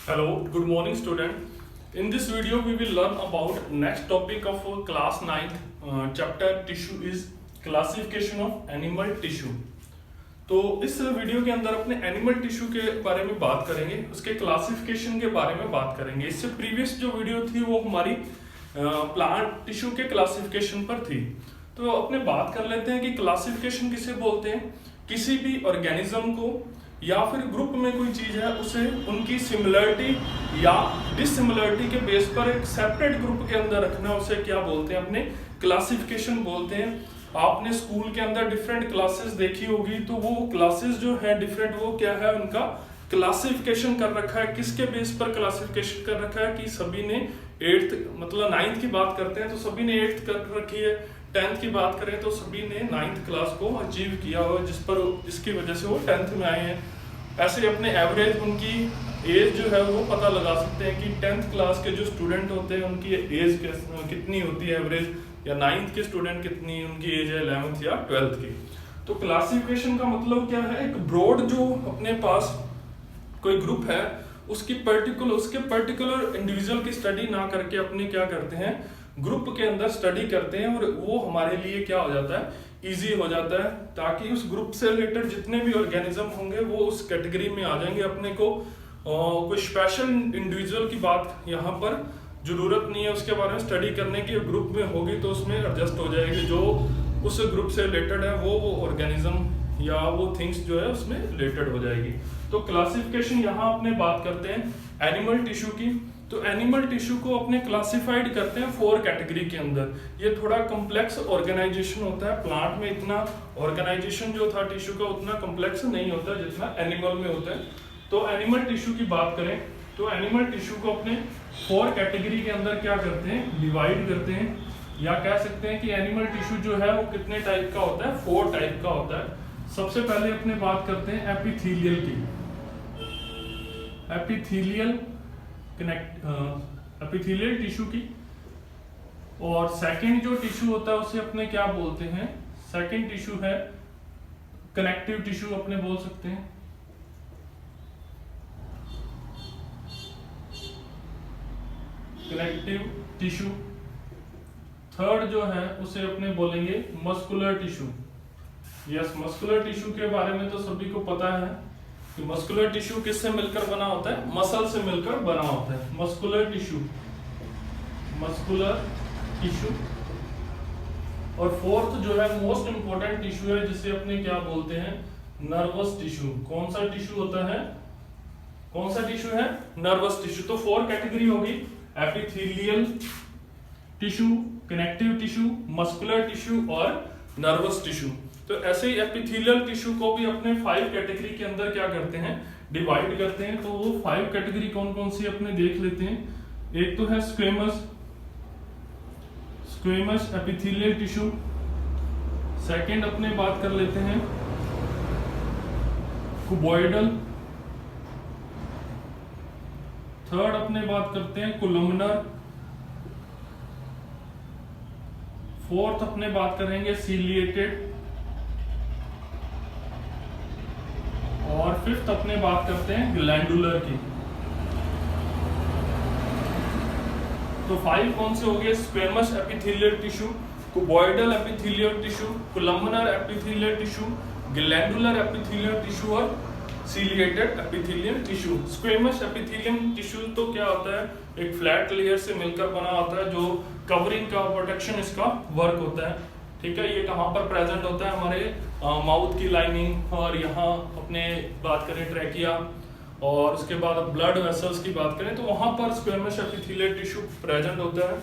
Hello, good morning student. In this video we will learn about next topic of class 9th chapter tissue is classification of animal tissue. तो इस video के अंदर अपने animal tissue के बारे में बात करेंगे, उसके क्लासिफिकेशन के बारे में बात करेंगे। इससे प्रीवियस जो वीडियो थी वो हमारी प्लांट टिश्यू के क्लासिफिकेशन पर थी। तो अपने बात कर लेते हैं कि क्लासिफिकेशन किसे बोलते हैं। किसी भी ऑर्गेनिज्म को या फिर ग्रुप में कोई चीज है उसे उनकी सिमिलरिटी या डिसिमिलरिटी के बेस पर एक सेपरेट ग्रुप के अंदर रखना, उसे क्या बोलते हैं, अपने क्लासिफिकेशन बोलते हैं। आपने स्कूल के अंदर डिफरेंट क्लासेस देखी होगी, तो वो क्लासेस जो है डिफरेंट, वो क्या है, उनका क्लासिफिकेशन कर रखा है। किसके बेस पर क्लासिफिकेशन कर रखा है कि सभी ने 8th मतलब 9th की बात करते हैं तो सभी ने 8th कर रखी है, 10th की बात करें तो सभी ने 9th क्लास को अचीव किया हो, जिसकी वजह से वो 10th में आए हैं। ऐसे अपने एवरेज उनकी एज जो है वो पता लगा सकते हैं कि 10th क्लास के जो स्टूडेंट होते हैं उनकी एज कितनी होती है एवरेज, या 9th के स्टूडेंट कितनी उनकी एज है 11th या 12th की। तो क्लासिफिकेशन का मतलब क्या है, एक ब्रॉड जो अपने पास कोई ग्रुप है उसके पर्टिकुलर इंडिविजुअल की स्टडी ना करके अपने क्या करते हैं, ग्रुप के अंदर स्टडी करते हैं, और वो हमारे लिए क्या हो जाता है, इजी हो जाता है, ताकि उस ग्रुप से रिलेटेड जितने भी ऑर्गेनिज्म होंगे वो उस कैटेगरी में आ जाएंगे। अपने को कोई स्पेशल इंडिविजुअल की बात यहाँ पर जरूरत नहीं है, उसके बारे में स्टडी करने की। ग्रुप में होगी तो उसमें एडजस्ट हो जाएगी, जो उस ग्रुप से रिलेटेड है वो ऑर्गेनिज्म या वो थिंग्स जो है उसमें रिलेटेड हो जाएगी। तो क्लासिफिकेशन यहाँ अपने बात करते हैं एनिमल टिश्यू की। तो एनिमल टिश्यू को अपने क्लासिफाइड करते हैं 4 कैटेगरी के अंदर। ये थोड़ा कॉम्प्लेक्स ऑर्गेनाइजेशन होता है। प्लांट में इतना ऑर्गेनाइजेशन जो था टिश्यू का उतना कॉम्प्लेक्स नहीं होता जितना एनिमल में होता है। तो एनिमल टिश्यू की बात करें तो एनिमल टिश्यू को अपने 4 कैटेगरी के अंदर क्या करते हैं, डिवाइड करते हैं, या कह सकते हैं कि एनिमल टिश्यू जो है वो कितने टाइप का होता है, 4 टाइप का होता है। सबसे पहले अपने बात करते हैं एपिथेलियल की। एपिथेलियल टिश्यू की। और सेकंड जो टिश्यू होता है उसे अपने क्या बोलते हैं, सेकंड टिश्यू है कनेक्टिव टिश्यू अपने बोल सकते हैं। Connective tissue. थर्ड जो है उसे अपने बोलेंगे muscular tissue. Yes, muscular tissue के बारे में तो सभी को पता है कि मस्कुलर टिश्यू किससे मिलकर बना होता है, मसल से मिलकर बना होता है मस्कुलर टिश्यू। और फोर्थ जो है मोस्ट इंपोर्टेंट टिश्यू है जिसे अपने क्या बोलते हैं, नर्वस टिश्यू। कौन सा टिश्यू होता है, कौन सा टिश्यू है, नर्वस टिश्यू। तो 4 कैटेगरी होगी, epithelial tissue, connective tissue, muscular tissue और नर्वस टिश्यू। तो ऐसे ही एपिथेलियल टिश्यू को भी अपने 5 कैटेगरी के अंदर क्या करते हैं, डिवाइड करते हैं। तो वो 5 कैटेगरी कौन कौन सी अपने देख लेते हैं। एक तो है स्क्वेमस एपिथेलियल टिश्यू। सेकंड अपने बात कर लेते हैं कुबॉइडल। थर्ड अपने बात करते हैं कोलमनर। फोर्थ अपने बात करेंगे सीलिएटेड। और फिफ्थ अपने बात करते हैं ग्लैंडुलर की। तो 5 कौन से हो गए, squamous epithelial tissue, cuboidal epithelial tissue, columnar epithelial tissue, glandular epithelial tissue और ciliated epithelial tissue. Squamous epithelial tissue तो क्या होता है, एक फ्लैट लेयर से मिलकर बना होता है, जो कवरिंग का प्रोटेक्शन इसका वर्क होता है। ठीक है, ये कहाँ पर प्रेजेंट होता है, हमारे माउथ की लाइनिंग, और यहाँ अपने बात करें ट्रैकिया, और उसके बाद ब्लड वेसल्स की बात करें तो वहां पर स्क्वेमस एपिथेलियल टिश्यू प्रेजेंट होता है।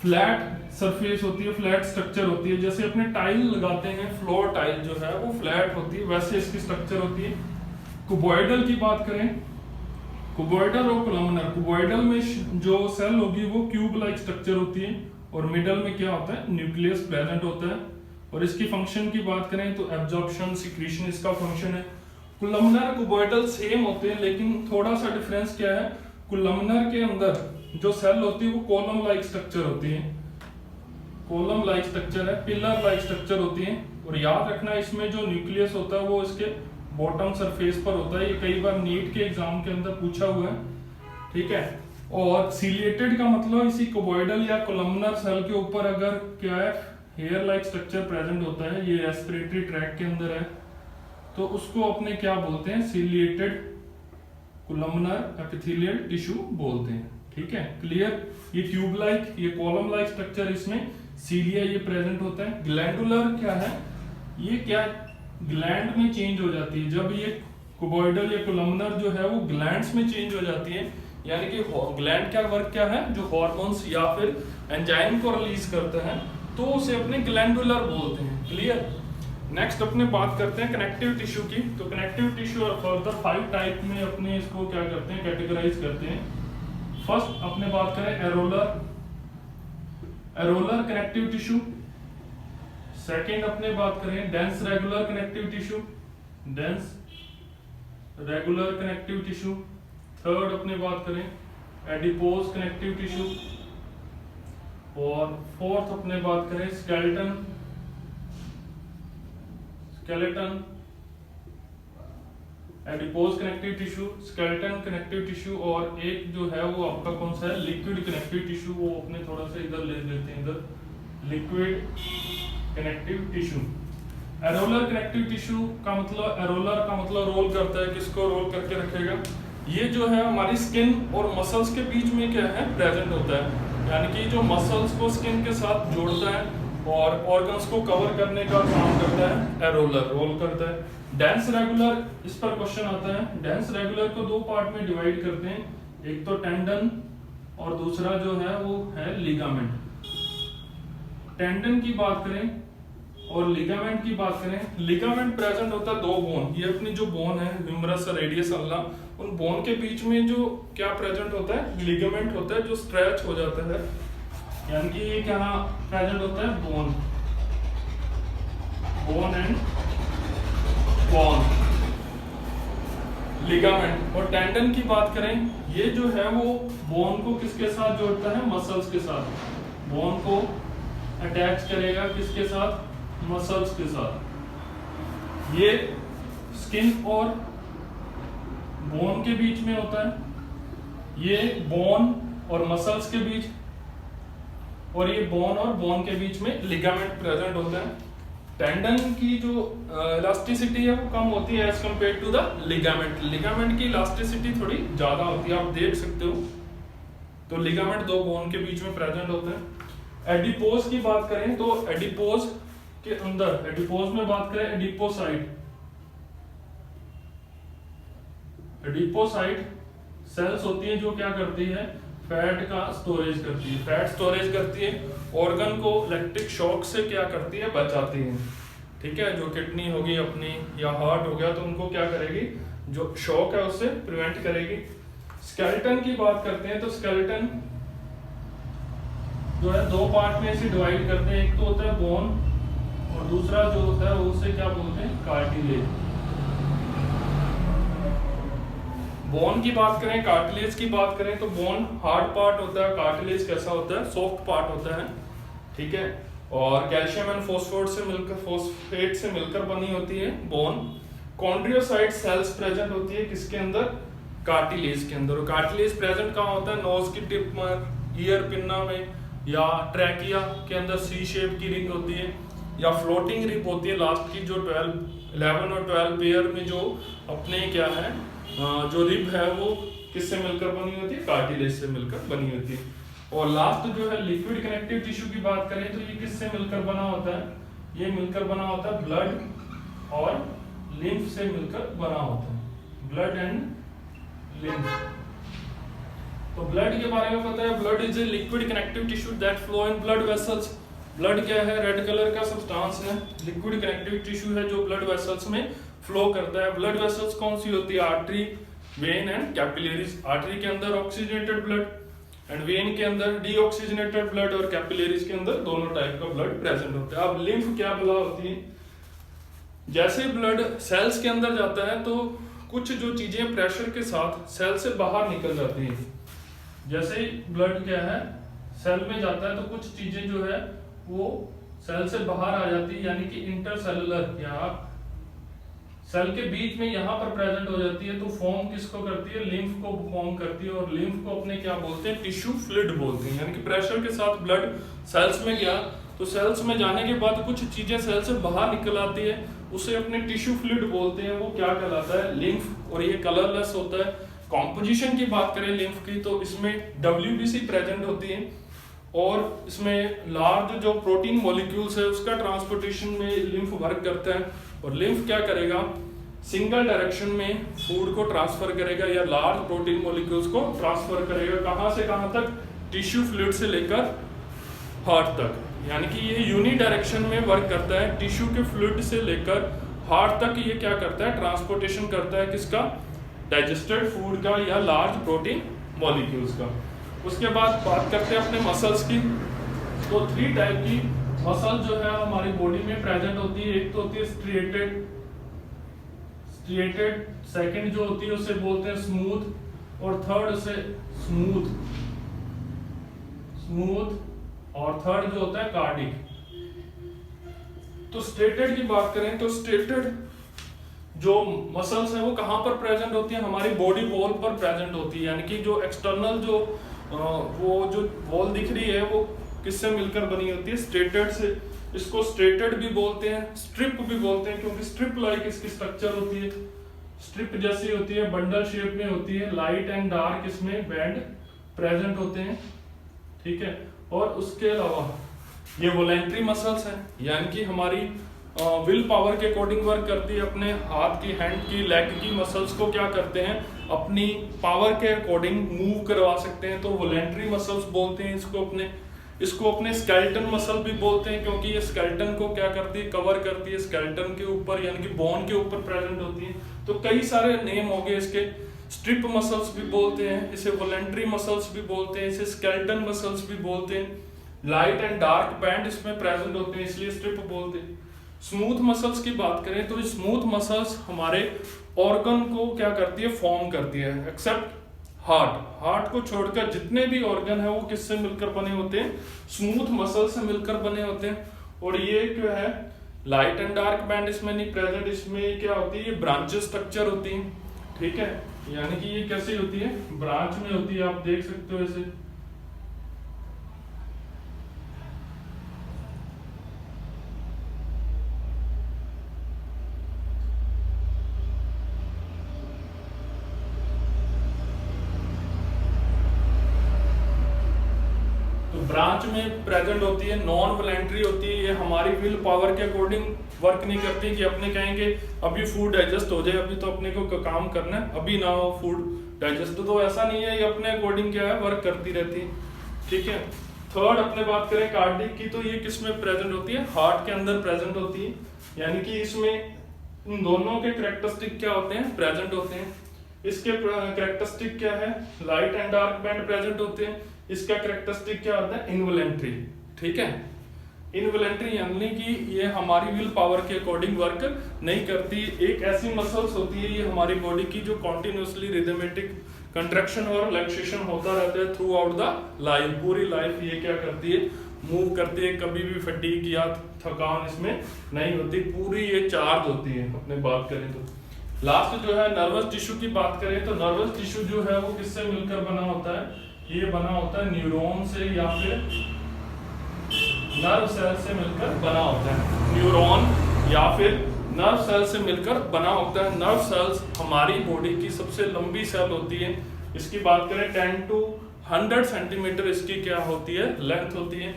फ्लैट सरफेस होती है, फ्लैट स्ट्रक्चर होती है, जैसे अपने टाइल लगाते हैं, फ्लोर टाइल जो है वो फ्लैट होती है, वैसे इसकी स्ट्रक्चर होती है। कुबॉइडल की बात करें, कुबॉइडल और कोलमनर, कुबॉइडल में जो सेल होगी वो क्यूब लाइक स्ट्रक्चर होती है, और मिडल में क्या होता है, न्यूक्लियस प्रेजेंट होता है। और इसकी फंक्शन की बात करें तो एब्जॉर्प्शन, सिक्रीशन इसका फंक्शन है। कोलमनर कुबॉइडल सेम होते हैं, लेकिन थोड़ा सा डिफरेंस क्या है, कोलमनर के अंदर जो सेल होती है वो कॉलम लाइक स्ट्रक्चर होती है, कॉलम लाइक स्ट्रक्चर है, पिलर लाइक स्ट्रक्चर होती है। और याद रखना इसमें जो न्यूक्लियस होता है वो इसके बॉटम सरफेस पर होता है। ये कई बार नीट के एग्जाम के अंदर पूछा हुआ है, ठीक है। और सीलिएटेड का मतलब इसी क्यूबॉइडल या कोलमनर सेल के ऊपर अगर क्या है हेयर लाइक स्ट्रक्चर प्रेजेंट होता है, ये रेस्पिरेटरी ट्रैक्ट के अंदर है, तो उसको अपने क्या बोलते हैं, सीलिएटेड कोलमनर एपिथेलियल टिश्यू बोलते हैं, ठीक है। क्लियर। ये ट्यूब लाइक, ये कॉलम लाइक स्ट्रक्चर, इसमें सीलिया ये प्रेजेंट होता है। ग्लैंडुलर क्या है, ये क्या ग्लैंड में चेंज हो जाती है जब ये क्यूबॉइडल या कोलमनर जो है वो ग्लैंड्स में चेंज हो जाती है, यानी कि ग्लैंड का वर्क क्या है, जो हार्मोन्स या फिर एंजाइम को रिलीज करता है, तो उसे अपने ग्लैंडुलर बोलते हैं। क्लियर। नेक्स्ट अपने बात करते हैं कनेक्टिव टिश्यू की। तो कनेक्टिव टिश्यू और फर्दर 5 टाइप में अपने इसको क्या करते हैं, कैटेगराइज करते हैं। फर्स्ट अपने बात करें areolar, areolar connective tissue. Second अपने बात करें dense regular connective tissue, dense regular connective tissue. Third अपने बात करें एडिपोज कनेक्टिव टिश्यू। और फोर्थ अपने बात करें skeleton, skeleton adipose connective tissue, skeleton connective tissue. और एक जो है वो आपका कौन सा है, लिक्विड कनेक्टिव टिश्यू। वो अपने थोड़ा सा इधर ले लेते हैं, इधर liquid connective tissue. Areolar connective tissue का मतलब, एरोलर का मतलब रोल करता है, किसको रोल करके रखेगा, ये जो है हमारी स्किन और मसल्स के बीच में क्या है प्रेजेंट होता है, यानी कि जो मसल्स को स्किन के साथ जोड़ता है और ऑर्गन्स को कवर करने का काम करता है, एरोलर रोल करता है। डेंस रेगुलर, इस पर क्वेश्चन आता है। डेंस रेगुलर को 2 पार्ट में डिवाइड करते हैं, एक तो टेंडन और दूसरा जो है वो है लिगामेंट। टेंडन की बात करें और लिगामेंट की बात करें, लिगामेंट प्रेजेंट होता है 2 बोन, ये अपनी जो बोन है ह्यूमरस और रेडियस अल्ला, उन बोन के बीच में जो क्या प्रेजेंट होता है, लिगामेंट होता है जो स्ट्रेच हो जाता है, यानी कि ये क्या प्रेजेंट होता है, bone, bone and bone, ligament. और टेंडन की बात करें, ये जो है वो बोन को किसके साथ जोड़ता है, मसल्स के साथ, बोन को अटैच करेगा किसके साथ, मसल्स के साथ। ये स्किन और बोन के बीच में होता है, ये बोन और मसल्स के बीच, और ये बोन और बोन के बीच में लिगामेंट प्रेजेंट होता है। टेंडन की जो इलास्टिसिटी है वो कम होती है as compared to the ligament, ligament की इलास्टिसिटी थोड़ी ज्यादा होती है, आप देख सकते हो। तो लिगामेंट 2 बोन के बीच में प्रेजेंट होते हैं। एडिपोज की बात करें तो एडिपोज के अंदर, एडिपोज में बात करें एडिपोसाइट, एडिपोसाइट सेल्स होती हैं जो क्या करती है, फैट का स्टोरेज करती है, फैट स्टोरेज करती है, ऑर्गन को इलेक्ट्रिक शॉक से क्या करती है, बचाती है, ठीक है। जो किडनी होगी अपनी या हार्ट हो गया तो उनको क्या करेगी, जो शॉक है उससे प्रिवेंट करेगी। स्केलेटन की बात करते हैं तो स्केलेटन जो है 2 पार्ट में इसे डिवाइड करते हैं, एक तो होता है बोन और दूसरा जो होता है उसे क्या बोलते हैं, कार्टिलेज। बोन की बात करें, कार्टिलेज की बात करें तो बोन हार्ड पार्ट होता है, कार्टिलेज कैसा होता है, सॉफ्ट पार्ट होता है, ठीक है। और कैल्शियम एंड फॉस्फेट से मिलकर बनी होती है बोन। कॉन्ड्रियोसाइट सेल्स प्रेजेंट होती है किसके अंदर, कार्टिलेज के अंदर। और कार्टिलेज प्रेजेंट कहाँ होता है, नोज की टिप में, ईयर पिन्ना में, या ट्रैकिया के अंदर सी शेप की रिंग होती है, या फ्लोटिंग रिप होती है लास्ट की, जो 11 और 12 पेयर में जो अपने क्या है जो रिब है वो किससे मिलकर बनी होती है, कार्टिलेज से मिलकर बनी होती है। और लास्ट जो है लिक्विड कनेक्टिव टिश्यू की बात करें तो ये किससे मिलकर बना होता है, ये मिलकर बना होता है ब्लड और लिम्फ से मिलकर बना होता है, ब्लड एंड लिम्फ। तो ब्लड के बारे में पता है, blood is a liquid connective tissue that flow in blood vessels. Blood क्या है, रेड कलर का सब्सटेंस है, लिक्विड कनेक्टिव टिश्यू है जो ब्लड वेसल्स में फ्लो करता है। ब्लड वेसल्स कौन सी होती है, artery, when and capillaries. Artery के अंदर ऑक्सीजनेटेड ब्लड एंड वेन के अंदर डीऑक्सीजनेटेड ब्लड, और कैपिलरीज के अंदर दोनों टाइप का ब्लड प्रेजेंट होता है। अब लिम्फ क्या बला होती है, जैसे ब्लड सेल्स के अंदर जाता है तो कुछ जो चीजें प्रेशर के साथ सेल से बाहर निकल जाती हैं। जैसे ही ब्लड क्या है सेल में जाता है तो कुछ चीजें जो है वो सेल से बाहर आ जाती है, यानी कि इंटरसेलुलर या सेल के बीच में यहाँ पर प्रेजेंट हो जाती है, तो फॉर्म किसको करती है, लिम्फ को फॉर्म करती है। और लिम्फ को अपने क्या बोलते हैं, टिश्यू फ्लूइड बोलते हैं। यानी कि प्रेशर के साथ ब्लड सेल्स में गया, तो सेल्स में जाने के बाद कुछ चीजें सेल से बाहर निकल आती है, उसे अपने टिश्यू फ्लूइड बोलते हैं। वो क्या कहलाता है, लिम्फ। और ये कलरलेस होता है। कॉम्पोजिशन की बात करें लिम्फ की, तो इसमें WBC प्रेजेंट होती है, और इसमें लार्ज जो प्रोटीन मॉलिक्यूल्स है उसका ट्रांसपोर्टेशन में लिम्फ वर्क करता है। और लिम्फ क्या करेगा, सिंगल डायरेक्शन में फूड को ट्रांसफर करेगा या लार्ज प्रोटीन मॉलिक्यूल्स को ट्रांसफर करेगा। कहां से कहां तक, टिश्यू फ्लूइड से लेकर हार्ट तक। यानी कि ये यूनि डायरेक्शन में वर्क करता है, टिश्यू के फ्लूइड से लेकर हार्ट तक ये क्या करता है, ट्रांसपोर्टेशन करता है किसका, डाइजेस्टेड फूड का या लार्ज प्रोटीन मॉलिक्यूल्स का। उसके बाद बात करते हैं अपने मसल्स की। तो 3 टाइप की मसल जो है हमारी बॉडी में प्रेजेंट होती है। एक तो होती है स्ट्रिएटेड, सेकंड जो होती है उसे बोलते हैं स्मूथ, और थर्ड उसे स्मूथ, और थर्ड जो होता है कार्डिक। तो स्ट्रेटेड की बात करें तो स्ट्रेटेड जो मसल्स है वो कहां पर प्रेजेंट होती है, हमारी बॉडी वॉल पर प्रेजेंट होती है। यानी कि जो एक्सटर्नल जो वॉल दिख रही है वो किससे मिलकर बनी होती है, स्ट्रेटेड से। इसको स्ट्रेटेड भी बोलते हैं, स्ट्रिप भी बोलते हैं, क्योंकि स्ट्रिप लाइक इसकी स्ट्रक्चर होती है, स्ट्रिप जैसी होती है, बंडल शेप में होती है। लाइट एंड डार्क इसमें बैंड प्रेजेंट होते हैं, ठीक है। और उसके अलावा ये वॉलेंट्री मसल्स हैं, यानी कि हमारी विल पावर के अकॉर्डिंग वर्क करती है। अपने हाथ की, हैंड की, लेग की मसल्स को क्या करते हैं, अपनी पावर के अकॉर्डिंग मूव करवा सकते हैं, तो वॉलेंट्री मसल्स बोलते हैं इसको अपने स्केलेटन मसल भी बोलते हैं, क्योंकि ये स्केलेटन को क्या करती है, कवर करती है स्केलेटन के ऊपर, यानी कि बोन के ऊपर प्रेजेंट होती है। तो कई सारे नेम हो गए इसके। स्ट्रिप मसल्स भी बोलते हैं इसे, वॉलेंट्री मसल्स भी बोलते हैं इसे, स्केलेटन मसल्स भी बोलते हैं। लाइट एंड डार्क बैंड इसमें प्रेजेंट होते हैं, इसलिए स्ट्रिप बोलते हैं। स्मूथ मसल्स की बात करें तो स्मूथ मसल्स हमारे ऑर्गन को क्या करती है, फॉर्म करती है, एक्सेप्ट हार्ट को छोड़कर जितने भी ऑर्गन है वो किससे मिलकर बने होते हैं, स्मूथ मसल से मिलकर बने होते हैं। और ये क्या है, लाइट एंड डार्क बैंड इसमें नहीं प्रेजेंट, इसमें क्या होती है, ये ब्रांचेस स्ट्रक्चर होती है, ठीक है। यानी कि ये कैसी होती है, ब्रांच में होती है, आप देख सकते हो इसे। ब्रांच में प्रेजेंट होती है, नॉन वॉलेंट्री होती है, ये हमारी विल पावर के अकॉर्डिंग वर्क नहीं करती कि अपने कहेंगे अभी फूड डाइजेस्ट हो जाए, अभी तो अपने को काम करना है, अभी ना हो फूड डाइजेस्ट, तो ऐसा नहीं है, ये अपने अकॉर्डिंग क्या है, वर्क करती रहती है, ठीक है। थर्ड अपने बात करें कार्डिक की, तो ये किस में प्रेजेंट होती है, हार्ट के अंदर प्रेजेंट होती है। यानी कि इसमें इन दोनों के कैरेक्टरिस्टिक क्या होते हैं, प्रेजेंट होते हैं। इसके कैरेक्टरिस्टिक क्या है, light and dark band present होते हैं। इसका कैरेक्टरिस्टिक क्या होता है, इनवॉलेंट्री, ठीक है। इनवॉलेंट्री यानी कि ये हमारी विल पावर के अकॉर्डिंग वर्क नहीं करती। एक ऐसी मसल्स होती है ये हमारी बॉडी की जो कॉन्टिन्यूसली रिदमेटिक कंट्रैक्शन और रिलैक्सेशन होता रहता है थ्रू आउट द लाइफ, पूरी लाइफ ये क्या करती है, मूव करती है, कभी भी फटीग या थकान इसमें नहीं होती, पूरी ये चार्ज होती है। अपने बात करें तो लास्ट जो है नर्वस टिश्यू की बात करें तो नर्वस टिश्यू जो है वो किससे मिलकर बना होता है, ये बना होता है न्यूरॉन से या फिर नर्व सेल से मिलकर बना होता है। न्यूरॉन या फिर नर्व सेल से मिलकर बना होता है। नर्व सेल्स हमारी बॉडी की सबसे लंबी सेल होती है। इसकी बात करें 10 to 100 सेंटीमीटर इसकी क्या होती है, लेंथ होती है।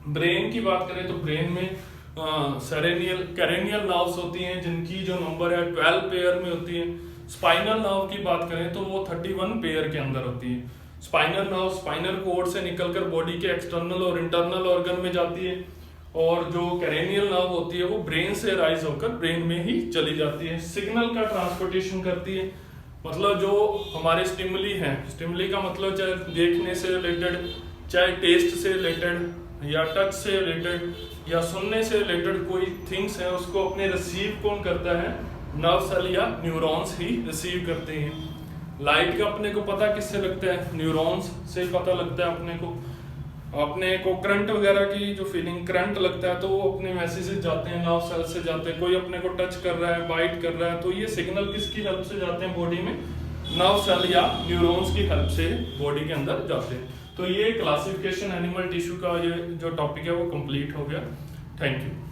ब्रेन की बात करें तो ब्रेन में कैरेनियल नर्व्स होती हैं जिनकी जो नंबर है 12 पेयर में होती है। स्पाइनल नर्व की बात करें तो वो 31 पेयर के अंदर होती है। स्पाइनल नर्व स्पाइनल कोड से निकलकर बॉडी के एक्सटर्नल और इंटरनल ऑर्गन में जाती है, और जो कैरेनियल नर्व होती है वो ब्रेन से राइज होकर ब्रेन में ही चली जाती है। सिग्नल का ट्रांसपोर्टेशन करती है, मतलब जो हमारे स्टिमुली हैं, स्टिमुली का मतलब चाहे देखने से रिलेटेड, चाहे टेस्ट से रिलेटेड या टच से रिलेटेड या सुनने से रिलेटेड कोई थिंग्स है, उसको अपने रिसीव कौन करता है, नर्व सेल या न्यूरॉन्स ही रिसीव करते हैं। लाइट का अपने को पता किससे लगता है, न्यूरॉन्स से पता लगता है अपने को। अपने को करंट वगैरह की जो फीलिंग, करंट लगता है तो वो अपने मैसेजेस जाते हैं, नर्व सेल से जाते हैं, कोई अपने को टच कर रहा है, बाइट कर रहा है, तो ये सिग्नल किसकी हेल्प से जाते हैं बॉडी में? नर्व सेल या न्यूरॉन्स की हेल्प से बॉडी के अंदर जाते हैं। तो ये क्लासिफिकेशन एनिमल टिश्यू का ये जो टॉपिक है वो कंप्लीट हो गया। Thank you.